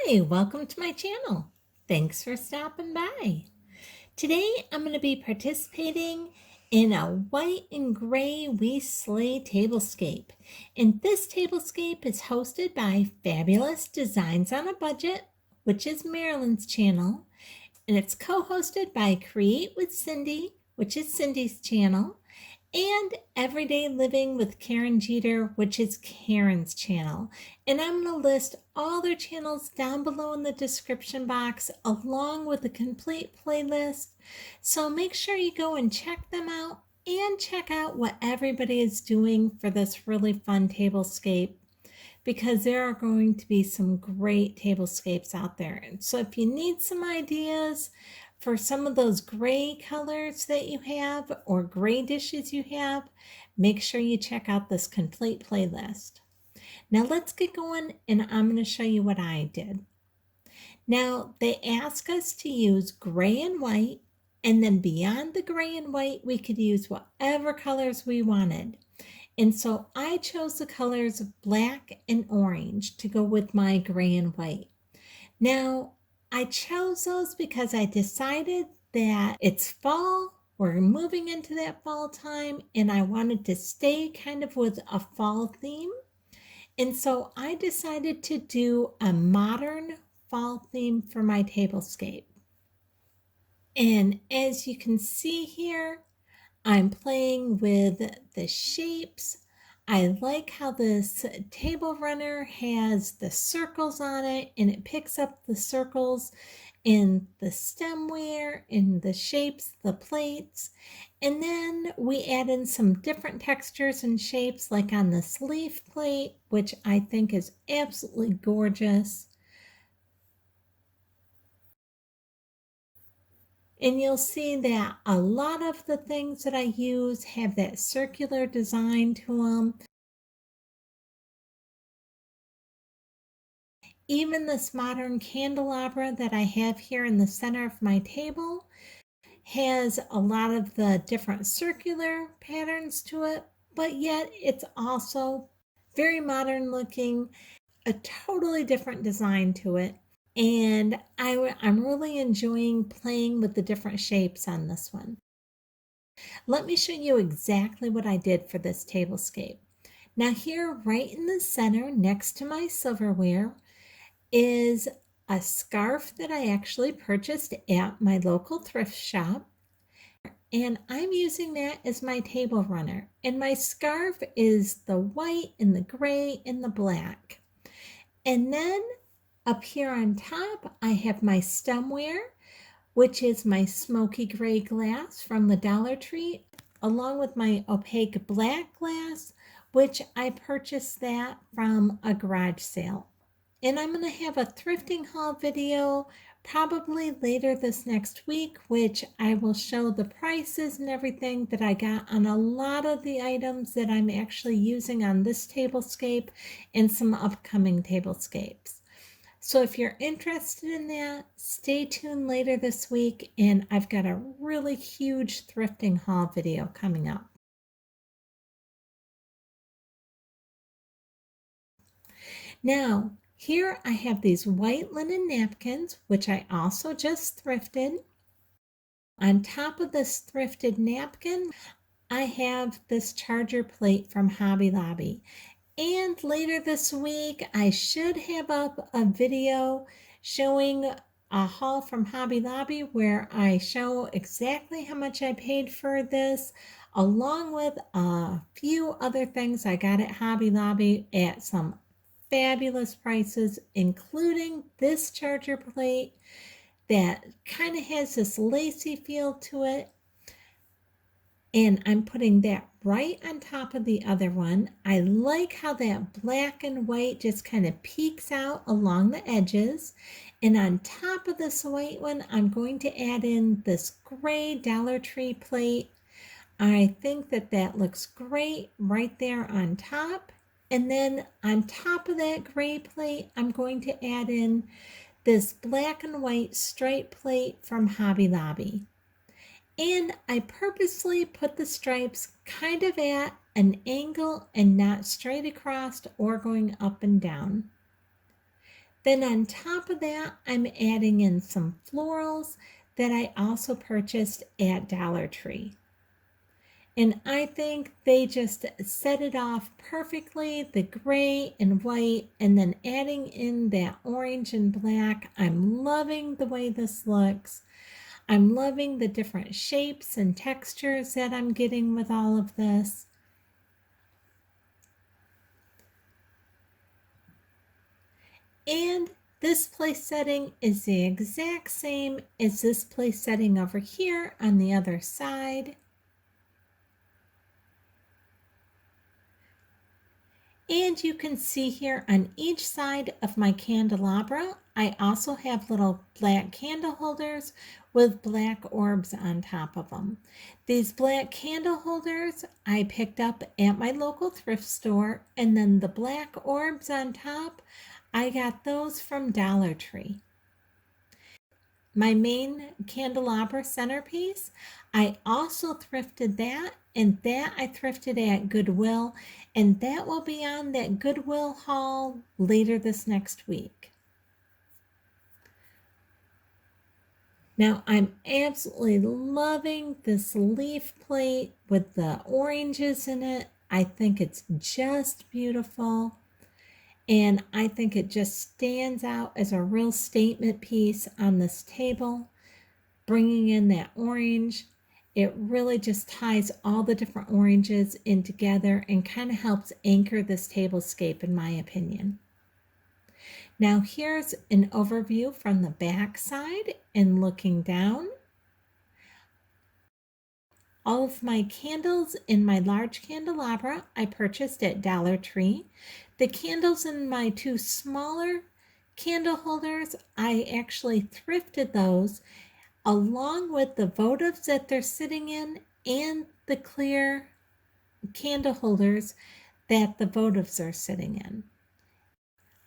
Hi, welcome to my channel. Thanks for stopping by. Today I'm going to be participating in a white and gray we slay tablescape. And this tablescape is hosted by Fabulous Designs on a Budget, which is Marilyn's channel. And it's co-hosted by Create with Cindy, which is Cindy's channel, and Everyday Living with Karen Jeter, which is Karen's channel. And I'm going to list all their channels down below in the description box along with a complete playlist. So make sure you go and check them out and check out what everybody is doing for this really fun tablescape, because there are going to be some great tablescapes out there. And so if you need some ideas for some of those gray colors that you have or gray dishes you have, make sure you check out this complete playlist. Now let's get going, and I'm going to show you what I did. Now they ask us to use gray and white, and then beyond the gray and white we could use whatever colors we wanted. And so I chose the colors black and orange to go with my gray and white. Now, I chose those because I decided that it's fall, we're moving into that fall time, and I wanted to stay kind of with a fall theme. And so I decided to do a modern fall theme for my tablescape. And as you can see here, I'm playing with the shapes. I like how this table runner has the circles on it, and it picks up the circles in the stemware, in the shapes, the plates. And then we add in some different textures and shapes, like on this leaf plate, which I think is absolutely gorgeous. And you'll see that a lot of the things that I use have that circular design to them. Even this modern candelabra that I have here in the center of my table has a lot of the different circular patterns to it, but yet it's also very modern looking, a totally different design to it. And I'm really enjoying playing with the different shapes on this one. Let me show you exactly what I did for this tablescape. Now here, right in the center, next to my silverware, is a scarf that I actually purchased at my local thrift shop. And I'm using that as my table runner. And my scarf is the white and the gray and the black. And then up here on top, I have my stemware, which is my smoky gray glass from the Dollar Tree, along with my opaque black glass, which I purchased that from a garage sale. And I'm going to have a thrifting haul video probably later this next week, which I will show the prices and everything that I got on a lot of the items that I'm actually using on this tablescape and some upcoming tablescapes. So if you're interested in that, stay tuned later this week, and I've got a really huge thrifting haul video coming up. Now, here I have these white linen napkins, which I also just thrifted. On top of this thrifted napkin, I have this charger plate from Hobby Lobby. And later this week, I should have up a video showing a haul from Hobby Lobby where I show exactly how much I paid for this, along with a few other things I got at Hobby Lobby at some fabulous prices, including this charger plate that kind of has this lacy feel to it. And I'm putting that right on top of the other one. I like how that black and white just kind of peeks out along the edges. And on top of this white one, I'm going to add in this gray Dollar Tree plate. I think that that looks great right there on top. And then on top of that gray plate, I'm going to add in this black and white stripe plate from Hobby Lobby. And I purposely put the stripes kind of at an angle and not straight across or going up and down. Then on top of that, I'm adding in some florals that I also purchased at Dollar Tree. And I think they just set it off perfectly, the gray and white, and then adding in that orange and black. I'm loving the way this looks. I'm loving the different shapes and textures that I'm getting with all of this. And this place setting is the exact same as this place setting over here on the other side. And you can see here on each side of my candelabra, I also have little black candle holders with black orbs on top of them. These black candle holders I picked up at my local thrift store, and then the black orbs on top, I got those from Dollar Tree. My main candelabra centerpiece, I also thrifted that, and that I thrifted at Goodwill, and that will be on that Goodwill haul later this next week. Now I'm absolutely loving this leaf plate with the oranges in it. I think it's just beautiful. And I think it just stands out as a real statement piece on this table. Bringing in that orange, it really just ties all the different oranges in together and kind of helps anchor this tablescape, in my opinion. Now here's an overview from the back side and looking down. All of my candles in my large candelabra I purchased at Dollar Tree. The candles in my two smaller candle holders, I actually thrifted those along with the votives that they're sitting in and the clear candle holders that the votives are sitting in.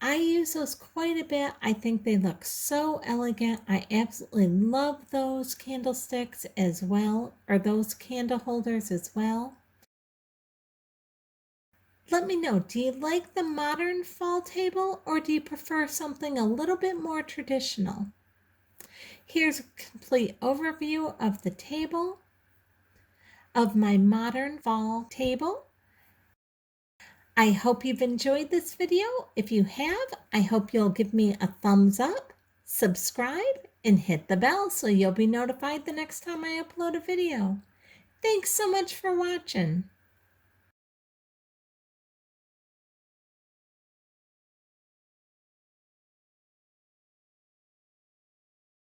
I use those quite a bit. I think they look so elegant. I absolutely love those candlesticks as well, or those candle holders as well. Let me know, do you like the modern fall table or do you prefer something a little bit more traditional? Here's a complete overview of the table, of my modern fall table. I hope you've enjoyed this video. If you have, I hope you'll give me a thumbs up, subscribe, and hit the bell so you'll be notified the next time I upload a video. Thanks so much for watching.